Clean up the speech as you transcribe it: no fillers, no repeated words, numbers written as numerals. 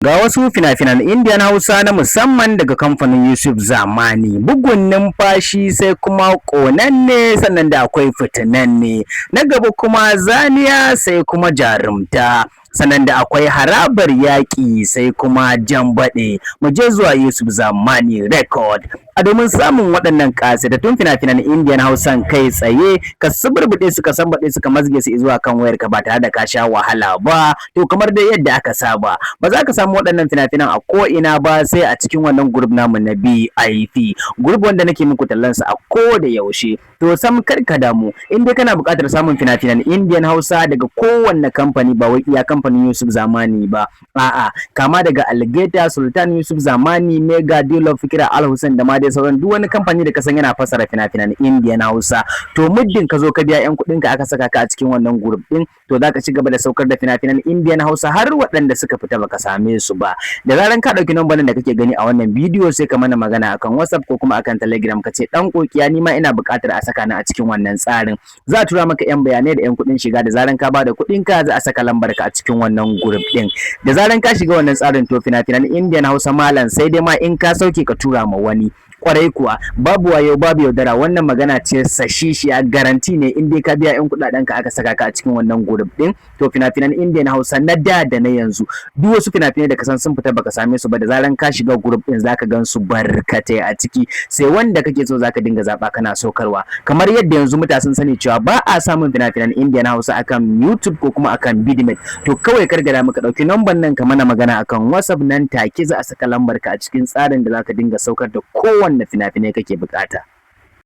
Ga wasu fina-finan Indian Hausa na musamman daga kamfanin Yusuf Zamani. Bugun numfashi, sai kuma ƙonanne, sannan da akwai fitinanne. Na gaba kuma zaniya, sai kuma jarumta. Sannan da akwai harabar yaƙi, sai kuma jambaɗe. Mu je zuwa Yusuf Zamani Record. A domin samun waɗannan ƙasatattun fina-finan Indian Hausan kai tsaye, ka suburbuɗe su, ka sambaɗe su, ka mazge su zuwa kan wayarka ba tare da ka sha wahala ba. To kamar dai yadda aka saba, ba za ka samu waɗannan fina-finan a ko'ina ba sai a cikin wannan group namu na BIP. Group wanda nake muku tallansa a ko da yaushe. To sam kar ka damu, in dai kana buƙatar samun fina-finan Indian Hausa daga kowanne kamfani, ba wai iya kamfanin Yusuf Zamani ba. A'a, kama daga Alligator, Sultan Yusuf Zamani, Mega, Dilo, Fikira, Al Hussein da ma dai sauran duk wani kamfani da ka san yana fassara fina-finan Indian Hausa. To muddin ka zo ka biya 'yan kuɗin ka aka saka ka a cikin wannan group ɗin, to za ka ci gaba da saukar da fina-finan Indian Hausa har waɗanda suka fita baka same su ba. Da zaran ka ɗauki namban da kake gani a wannan bidiyo, sai ka mana magana akan WhatsApp ko kuma akan Telegram, ka ce ɗan kokiya ni ma ina buƙatar a saka ni a cikin wannan tsarin. Za a tura maka 'yan bayanai da 'yan kuɗin shiga. Da zaran ka bada kuɗin ka, za a saka lambar ka a cikin wannan group ɗin. Da zaran ka shiga wannan tsarin, to fina-finan Indian Hausa malam sai dai ma in ka sauke ka tura ma wani. Kwarai kuwa, babu wayo babu yaudara, wannan magana ce sashishiya, garanti ne. In dai ka biya 'yan kuɗaɗen ka aka saka ka a cikin wannan group ɗin, to fina-finan Indian Hausa na da na yanzu, duk wasu fina-finai da ka san sun fita baka same su ba, da zaran ka shiga group ɗin zaka gan su barkatai a ciki, sai wanda kake so zaka dinga zaba kana saukarwa. Kamar yadda yanzu mutane sun sani cewa ba a samun fina-finan Indian Hausa akan YouTube ko kuma akan Bidmet, to kawai kargara muka ɗauki namban nan ka mana magana akan WhatsApp, nan take za a saka lambar ka a cikin tsarin da zaka dinga saukar da kowanne fina-finai kake bukata.